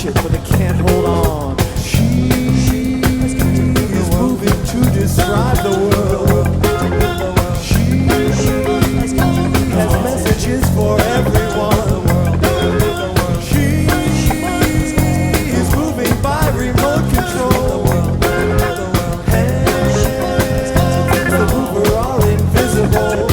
clutch it, but they can't hold on. She is moving to describe the world. She has messages for everyone. She is moving by remote control. Hands that move her are invisible.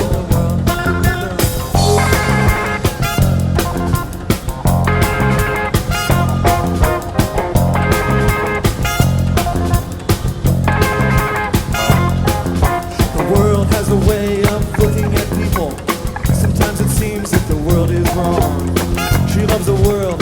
A way of looking at people. Sometimes it seems that the world is wrong. She loves the world